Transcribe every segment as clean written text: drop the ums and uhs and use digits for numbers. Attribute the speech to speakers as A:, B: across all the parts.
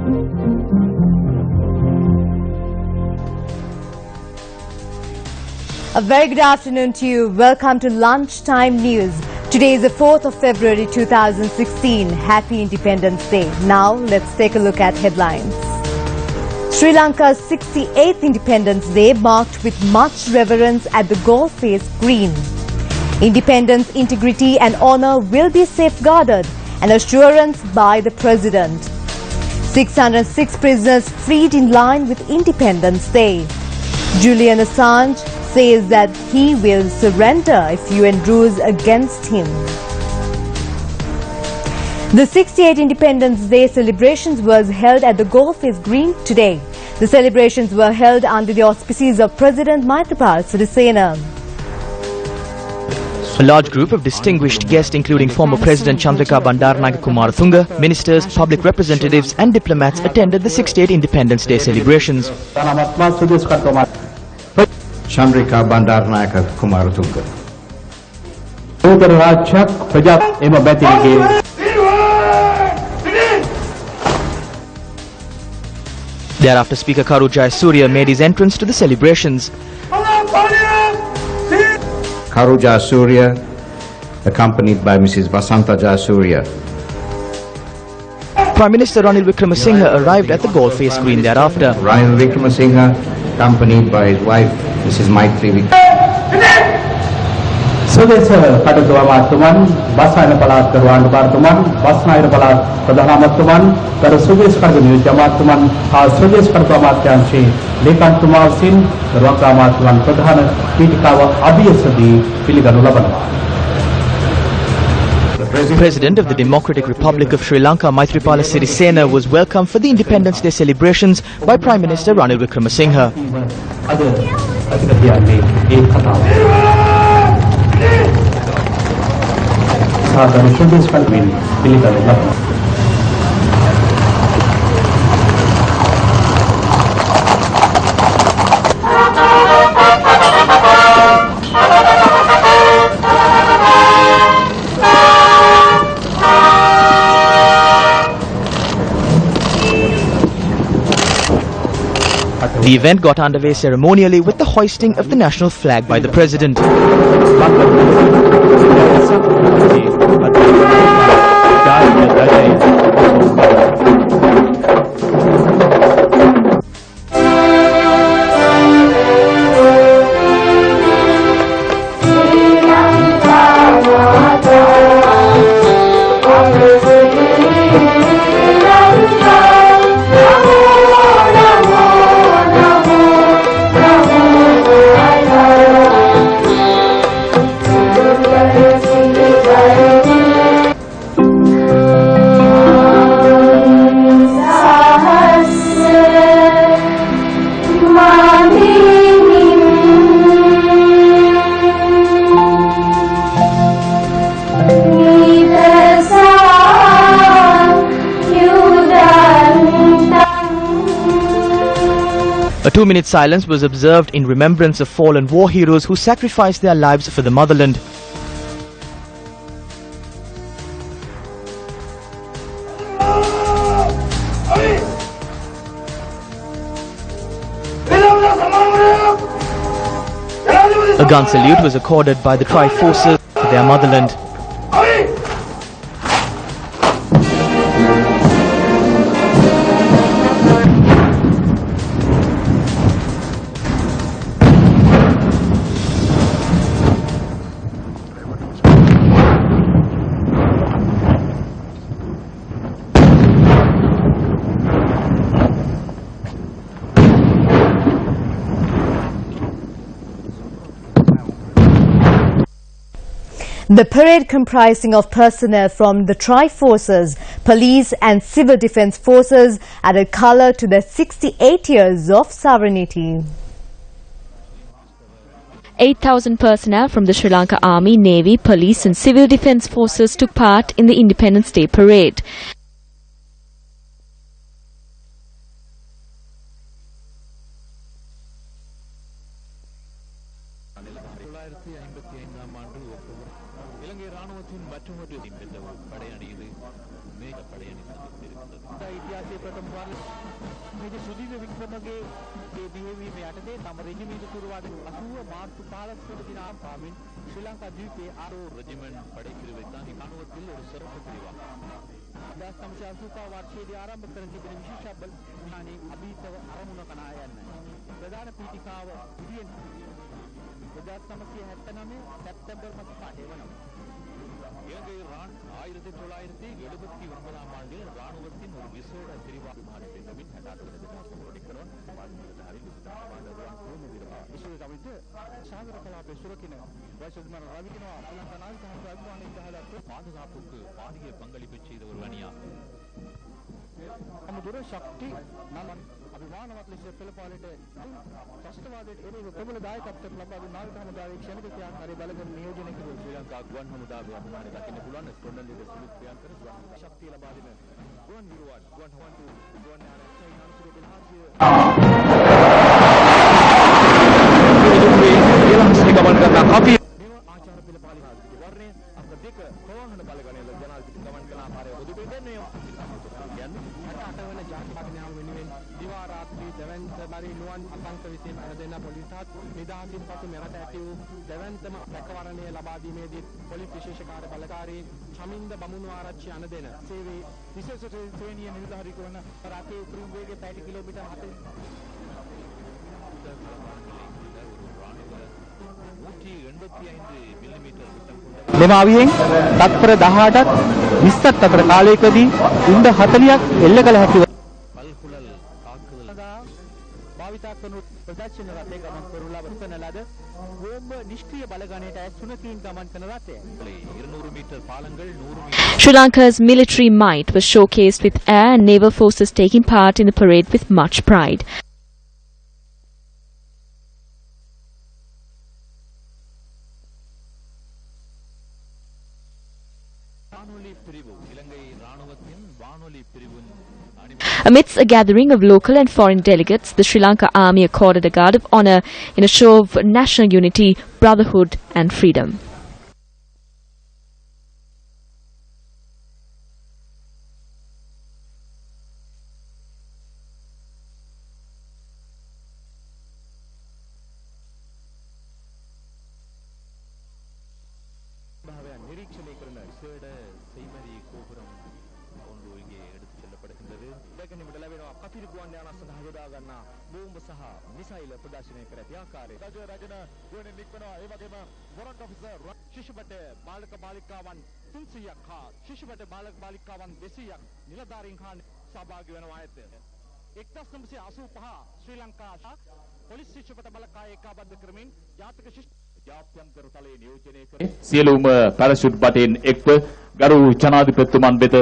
A: A very good afternoon to you. Welcome to Lunchtime News. Today is the 4th of February 2016. Happy Independence Day. Now let's take a look at headlines. Sri Lanka's 68th Independence Day marked with much reverence at the Galle Face Green. Independence, integrity and honour will be safeguarded, an assurance by the President. 606 prisoners freed in line with Independence Day. Julian Assange says that he will surrender if UN rules against him. The 68th Independence Day celebrations was held at the Galle Face Green today. The celebrations were held under the auspices of President Maithripala Sirisena.
B: A large group of distinguished guests including former President Chandrika Bandaranaike Kumaratunga, ministers, public representatives and diplomats attended the 68th Independence Day celebrations.
C: Chandrika Bandaranaike Kumaratunga.
B: Thereafter, Speaker Karu Jayasuriya made his entrance to the celebrations.
C: Karu Jayasuriya, accompanied by Mrs. Vasanta Jayasuriya.
B: Prime Minister Ranil Wickremesinghe arrived at the Galle Face Green thereafter.
C: Ranil Wickremesinghe, accompanied by his wife, Mrs. Maitri Wickremesinghe.
D: Swades Kadatuamattuman, Basana Palat Karuan Bartuman, Basnair Palat Pradhanamatuman, Kar Swades Kadunu Jamatuman, Swades Kadatuamatyanshi, Lekantumal Sin, Rakamatwan Pradhana, Pitikawa Abiyasadi, Piliganulabanwa.
B: The President of the Democratic Republic of Sri Lanka, Maithripala Sirisena, was welcomed for the Independence Day celebrations by Prime Minister Ranil Wickremesinghe. The event got underway ceremonially with the hoisting of the national flag by the President. A 2-minute silence was observed in remembrance of fallen war heroes who sacrificed their lives for the motherland. A gun salute was accorded by the Tri-Forces to their motherland.
A: The parade, comprising of personnel from the Tri-Forces, police and civil defence forces, added colour to the 68 years of sovereignty.
E: 8,000 personnel from the Sri Lanka Army, Navy, Police and Civil Defence Forces took part in the Independence Day parade.
F: 1955 ஆண்டு October இலங்கை ராணுவத்தின் மற்றொரு படையணி இது மேக படையணி சந்தித்திருக்கிறது. இතිහාසයේ ප්‍රථම වාර මේක සුදීව වික්‍රමගේ බිහිවීම යටතේ තම රෙජිමෙන්ට් තුරුවාද 80 මාර්තු 15 වෙනි දින ආපමින් ශ්‍රී ලංකා ද්වීපයේ ආරෝ රෙජිමෙන්ට් படைப்பிரிவை தான் ராணுவத்தில் ஒரு சிறப்பு பிரிவாகும். 1985 වර්ෂයේදී ආරම්භ කර තිබෙන විශේෂ බල විමානයේ අභීතව අරමුණ කනා යන්නේ. ප්‍රධාන පීඨිකාව ඉදිරියෙන් 1979 සැප්තැම්බර් මාස 8 වෙනිදා இலங்கை 1979 ஆண்டில் ராணுவத்தின் ஒரு விசேட பிரிவாக விமானத்தின் நவீன் ஹட்டாட்டு கொண்டிருக்கிறோம். විශේෂ කමිට සාගර කලාපයේ සුරකින වයිස් අධිකාරී රවිකිනවා ශ්‍රී ලංකා නාවික හමුදා අධිකාරිය ගහලා பாதுகாப்புக்கு பாரிய பங்களிப்பு செய்த ஒரு அணியா අමුදුර ශක්ති නම් අභිමානවත් ලෙස පෙළපාලට ත්‍රස්තවාදයට එරෙහිව ප්‍රබල දායකත්වයක් ලබා දුන් නාවික හමුදාවේ ක්ෂණික ක්‍රියාකාරී බලගන්න නියෝජනය කෙරුවා. ශ්‍රී ලංකා ගුවන් හමුදාවේ අභිමානය දකින්න පුළුවන් ස්කොට්ලන්තයේ සිවිල් ක්‍රියාකර ශක්තිය ලබා දෙන ගුවන් විරුවන් ගුවන් හමුදු ගුවන් යානයි අනුසුර බෙලහාසිය ගමන් කරන අපි ආචාර පෙළපාලිකාගේ වර්ණය අංක 2 ප්‍රවාහන බලගණන ජනාධිපති ගමන් කරන ආකාරය පොදු දෙන්නේ කියන්නේ 68 වෙනි ජාතික න්‍යාය වෙනුවෙන් දිවා රාත්‍රී දෙවන්ත බරි නුවන් අසංක විසින් අරදෙන පොලිසත් නිදහසින් පසු මෙරට ඇති වූ දෙවන්තම රැකවරණය ලබා දීමේදී පොලිස් විශේෂ කාර්ය බලකාරී චමින්ද බමුණු ආරච්චි අනදෙන සේවයේ විශේෂ ශ්‍රේණිය නිලධාරීක වන රටේ උතුරු වේගය 60 කිලෝමීටර් 185 මෙම අවියෙන් තත්පර 18ක් 20ක් අතර කාලයකදී උණ්ඩ 40ක් එල්ල කළ හැකිව පල්හුලල් තාක්කවල භාවිතා කරන ප්‍රදර්ශන රථයේ ගමන් කරන ලද බෝම්බ නිෂ්ක්‍රීය බලගණයට 3කින් ගමන් කරන රථය 200 මීටර් පාලங்கள் 100 metre
E: Sri Lanka's military might was showcased with air and naval forces taking part in the parade with much pride. Amidst a gathering of local and foreign delegates, the Sri Lanka Army accorded a guard of honour in a show of national unity, brotherhood and freedom.
D: Sri Lanka police ශිෂ්‍යපත බලකාය ඒකාබද්ධ ක්‍රමෙන් ජාතික ජාත්‍යන්තර තලයේ නියෝජනය කර සියලුම parachute බටෙන් එක්ව ගරු ජනාධිපතිතුමන් වෙත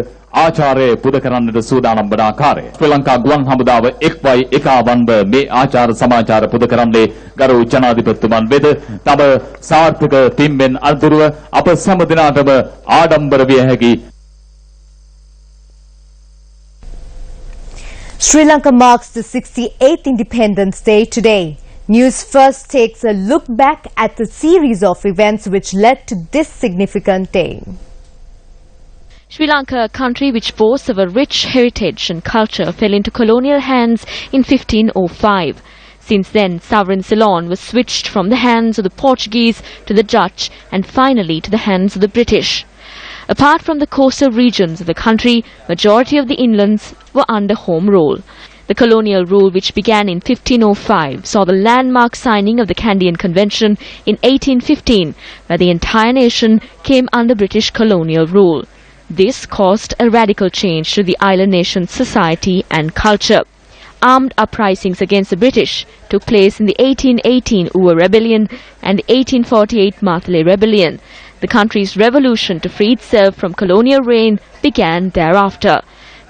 D: ආචාර්ය පුද කරන්නට සූදානම් වන ආකාරය ශ්‍රී ලංකා ගුවන් හමුදාව එක්වයි එකවන්ව මේ ආචාර සමාචාර පුද කරන්නේ ගරු ජනාධිපතිතුමන් වෙත තම සාර්ථක තිම්ෙන් අතුරුව අප සෑම දිනකටම ආඩම්බර විය හැකි
A: Sri Lanka marks the 68th Independence Day today. News First takes a look back at the series of events which led to this significant day.
E: Sri Lanka, a country which boasts of a rich heritage and culture, fell into colonial hands in 1505. Since then, sovereign Ceylon was switched from the hands of the Portuguese to the Dutch and finally to the hands of the British. Apart from the coastal regions of the country, majority of the inlands were under home rule. The colonial rule, which began in 1505, saw the landmark signing of the Kandyan Convention in 1815, where the entire nation came under British colonial rule. This caused a radical change to the island nation's society and culture. Armed uprisings against the British took place in the 1818 Uwa Rebellion and the 1848 Matale Rebellion. The country's revolution to free itself from colonial reign began thereafter.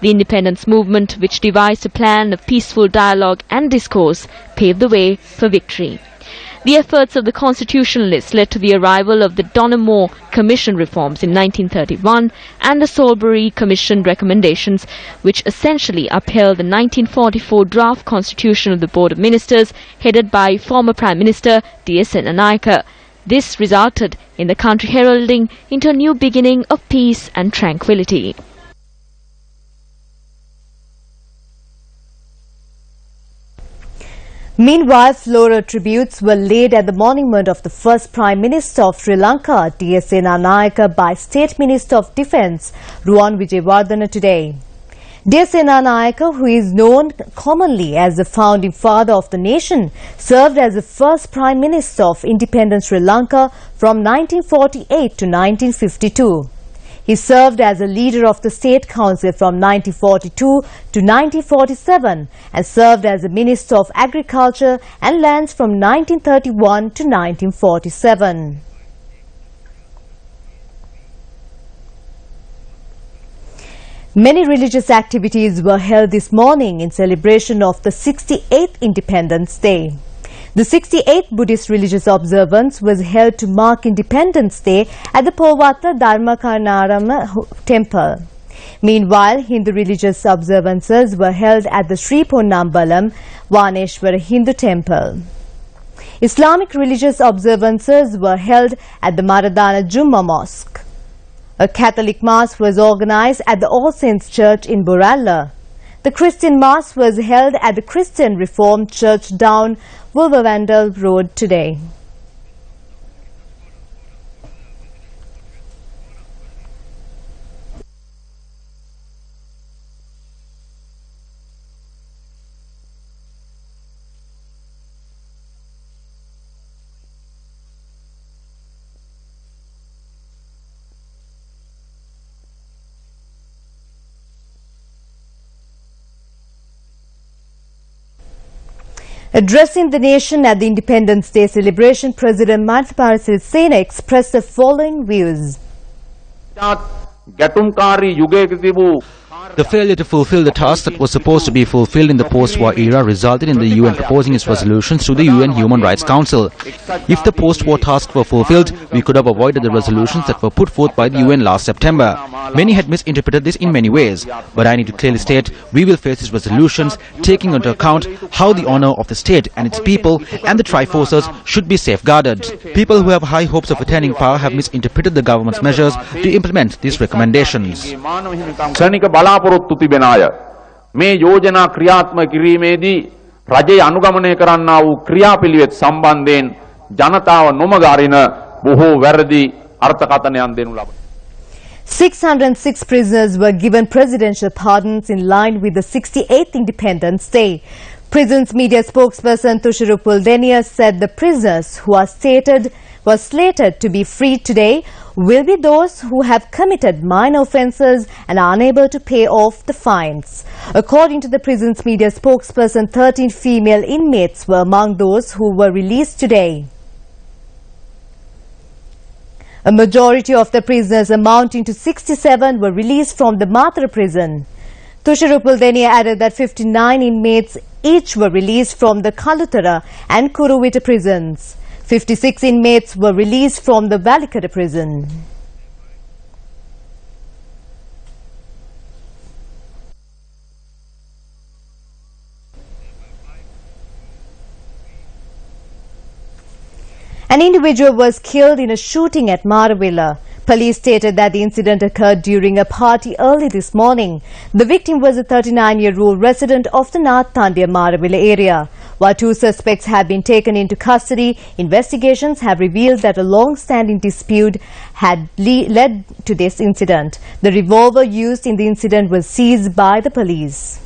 E: The independence movement, which devised a plan of peaceful dialogue and discourse, paved the way for victory. The efforts of the constitutionalists led to the arrival of the Donner Commission reforms in 1931 and the Salisbury Commission recommendations, which essentially upheld the 1944 draft constitution of the Board of Ministers headed by former Prime Minister D.S. Senanayake. This resulted in the country heralding into a new beginning of peace and tranquility.
A: Meanwhile, floral tributes were laid at the monument of the first Prime Minister of Sri Lanka, D.S. Nayaka, by State Minister of Defence, Ruwan Wijewardena, today. D.S. Nayaka, who is known commonly as the founding father of the nation, served as the first Prime Minister of independent Sri Lanka from 1948 to 1952. He served as a leader of the State Council from 1942 to 1947 and served as a Minister of Agriculture and Lands from 1931 to 1947. Many religious activities were held this morning in celebration of the 68th Independence Day. The 68th Buddhist religious observance was held to mark Independence Day at the Powata Dharmakarnarama temple. Meanwhile, Hindu religious observances were held at the Sri Ponnambalam Vaneshwara Hindu temple. Islamic religious observances were held at the Maradana Jumma Mosque. A Catholic Mass was organized at the All Saints Church in Boralla. The Christian Mass was held at the Christian Reformed Church down Wolverhampton Road today. Addressing the nation at the Independence Day celebration, President Maithripala Sirisena expressed the following views.
G: The failure to fulfill the task that was supposed to be fulfilled in the post-war era resulted in the UN proposing its resolutions to the UN Human Rights Council. If the post-war tasks were fulfilled, we could have avoided the resolutions that were put forth by the UN last September. Many had misinterpreted this in many ways, but I need to clearly state we will face these resolutions taking into account how the honor of the state and its people and the Triforces should be safeguarded. People who have high hopes of attaining power have misinterpreted the government's measures to implement these recommendations.
H: බලාපොරොත්තු තිබෙන අය මේ යෝජනා ක්‍රියාත්මක කිරීමේදී රජය අනුගමනය කරන්නා වූ ක්‍රියාපිළිවෙත් සම්බන්ධයෙන් ජනතාව නොමග අරින බොහෝ වැරදි අර්ථකථනයන් දෙනු ලබනවා.
A: 606 prisoners were given presidential pardons in line with the 68th Independence Day. Prison's media spokesperson Tusharupul Denia said the prisoners who are slated to be freed today will be those who have committed minor offences and are unable to pay off the fines. According to the prison's media spokesperson, 13 female inmates were among those who were released today. A majority of the prisoners, amounting to 67, were released from the Mathura prison. Tusharupul Denia added that 59 inmates each were released from the Kalutara and Kuruvita prisons. 56 inmates were released from the Valikara prison. An individual was killed in a shooting at Maravilla. Police stated that the incident occurred during a party early this morning. The victim was a 39-year-old resident of the North Tandya Maravilla area. While two suspects have been taken into custody, investigations have revealed that a long-standing dispute had led to this incident. The revolver used in the incident was seized by the police.